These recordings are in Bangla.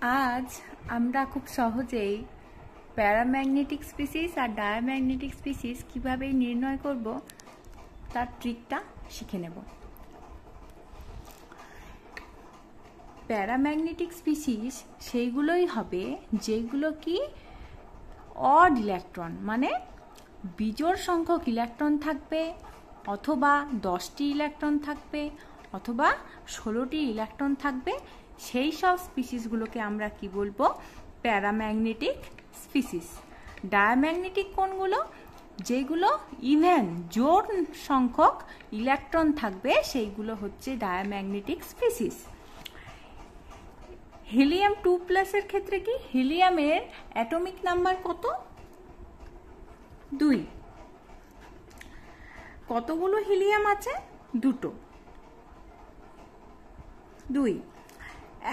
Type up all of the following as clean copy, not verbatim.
আজ আমরা খুব সহজেই প্যারাম্যাগনেটিক স্পিসিস আর ডায়াম্যাগনেটিক স্পিসিস কিভাবে নির্ণয় করব তার ট্রিকটা শিখে নেব। প্যারাম্যাগনেটিক স্পিসিস সেইগুলোই হবে যেগুলো কি অড ইলেকট্রন, মানে বিজোড় সংখ্যক ইলেকট্রন থাকবে, অথবা 10টি ইলেকট্রন থাকবে, অথবা 16টি ইলেকট্রন থাকবে। সেই সব স্পিসিসগুলোকে আমরা কি বলবো? Paramagnetic species. ডায়াম্যাগনেটিক কোনগুলো? যেগুলো ইভেন জোড় সংখ্যক ইলেকট্রন থাকবে সেইগুলো হচ্ছে ডায়াম্যাগনেটিক স্পিসিস। হিলিয়াম 2+ এর ক্ষেত্রে কি হিলিয়ামের অ্যাটমিক নাম্বার কত? 2। কতগুলো হিলিয়াম আছে? 2টো। 2।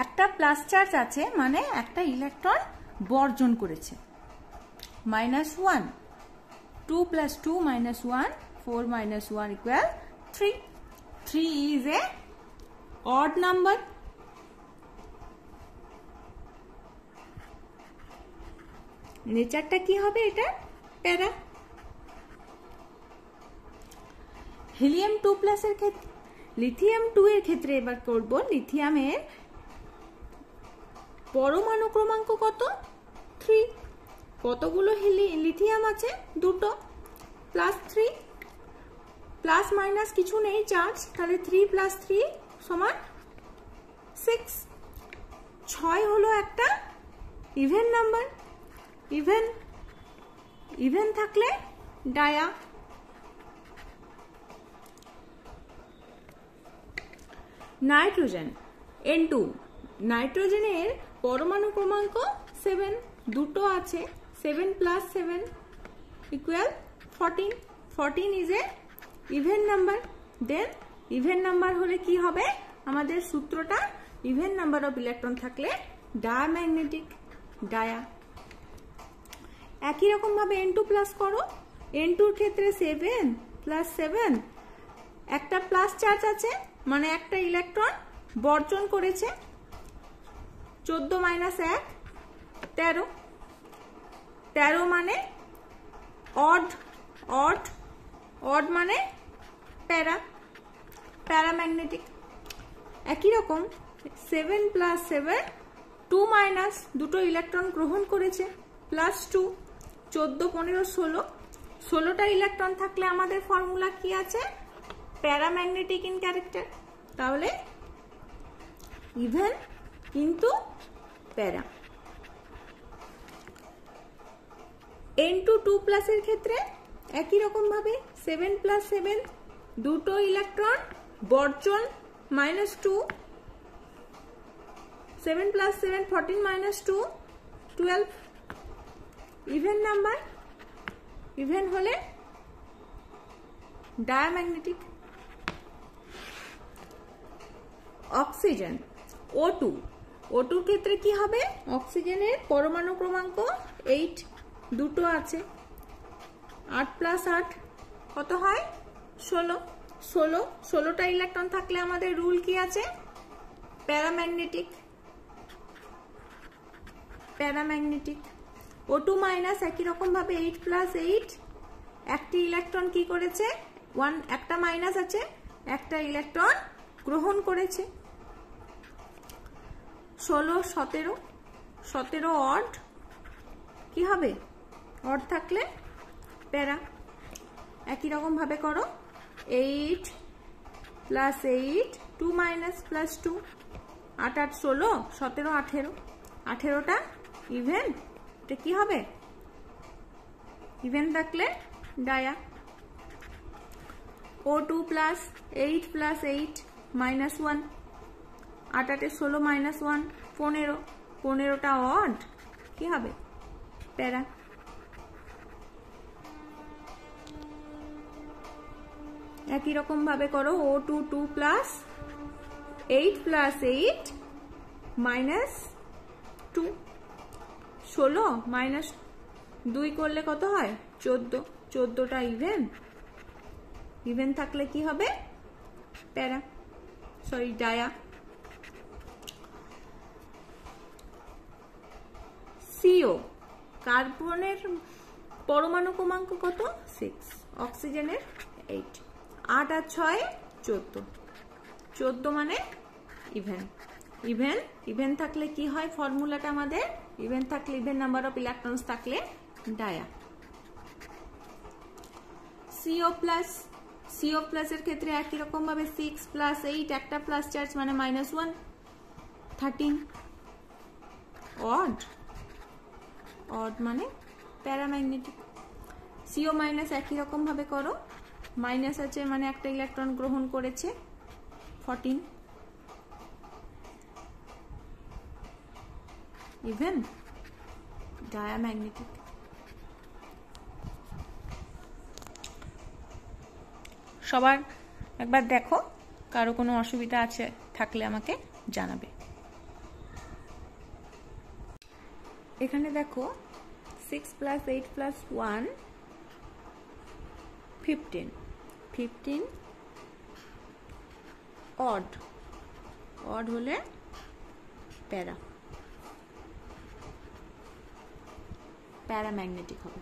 একটা প্লাস চার্জ আছে, মানে একটা ইলেকট্রন বর্জন করেছে, -1। 2 + 2 - 1, 4 - 1 = 3. 3 is a odd number. নেচারটা কি হবে? এটা প্যারা। হিলিয়াম 2+ এর ক্ষেত্রে, লিথিয়াম 2 এর ক্ষেত্রে এবার করব। লিথিয়ামের পরমাণু ক্রমাঙ্ক কত? 3। কতগুলো লিথিয়াম আছে? 2টো। +3, প্লাস মাইনাস কিছু নেই চার্জ, তাহলে 3 + 3 = 6। 6 হলো একটা ইভেন নাম্বার। ইভেন থাকলে ডায়া। নাইট্রোজেন N2, নাইট্রোজেনের পরমাণু ক্রমাঙ্ক 7, 2টো আছে। 7 + 7 = 14. 14 is a even number. Then even number হলে কি হবে? আমাদের সূত্রটা even number of electron থাকলে ডায়াম্যাগনেটিক, ডায়া। একই রকম ভাবে N2 প্লাস করো। N2 এর ক্ষেত্রে 7 + 7, একটা প্লাস চার্জ আছে, মানে একটা ইলেকট্রন বর্জন করেছে। 14 - 1 13। 13 মানে অড মানে প্যারাম্যাগনেটিক। একই রকম 7 + 7 2- দুটো ইলেকট্রন গ্রহণ করেছে, +2। 14 15 16, 16টা ইলেকট্রন থাকলে আমাদের ফর্মুলা কি আছে? Paramagnetic in character. তাহলে ইভেন কিন্তু প্যারা। N2 2+ এর ক্ষেত্রে একই রকম ভাবে 7 + 7, দুটো ইলেকট্রন বর্জন, -2। 7 + 7 14 - 2 12। ইভেন নাম্বার, ইভেন হলে ডায়াম্যাগনেটিক। অক্সিজেন O2, O2 ক্ষেত্রে কি হবে? অক্সিজেনের পরমাণু ক্রমাঙ্ক 8, 2টো আছে। 8 + 8 কত হয়? 16। 16টা ইলেকট্রন থাকলে আমাদের রুল কি আছে? প্যারাম্যাগনেটিক। O2- একই রকম ভাবে 8 + 8, একটি ইলেকট্রন কি করেছে? একটা মাইনাস আছে, একটা ইলেকট্রন গ্রহণ করেছে। 16 17, 17 অড। কি হবে? অড থাকলে প্যারা। একই রকম ভাবে করো। 8 + 8 2 - +2, 8 8 16, 17 18, 18টা ইভেন। এটা কি হবে? ইভেন থাকলে ডায়া। O2 + 8 + 8 -1, 8 8 16 -1 15, 15টা odd. কি হবে? প্যারা। একই রকম ভাবে করো। O2 2 + 8 + 8 -2, 16 -2 করলে কত হয়? 14। 14টা ইভেন থাকলে কি হবে? ডায়া। CO, কার্বনের পরমাণু ক্রমাঙ্ক কত? 6, অক্সিজেনের 8, 8 আর 6 14, 14 মানে ইভেন। ইভেন ইভেন থাকলে কি হয় ফর্মুলাটা আমাদের? ইভেন থাকলে, ইভেন নাম্বার অফ ইলেকট্রনস থাকলে dia. CO plus, CO plus এর ক্ষেত্রে একই রকম ভাবে 6 প্লাস 8, একটা প্লাস চার্জ মানে -1, 13। অড, অড মানে প্যারাম্যাগনেটিক। CO মাইনাস একই রকম ভাবে করো, মাইনাস আছে মানে একটা ইলেকট্রন গ্রহণ করেছে, 14। Even, diamagnetic. সবার একবার দেখো, কারো কোনো অসুবিধা আছে থাকলে আমাকে জানাবে। এখানে দেখো 6 প্লাস 8 প্লাস 1 15, 15 অড, অড হলে প্যারাম্যাগনেটিক হবে।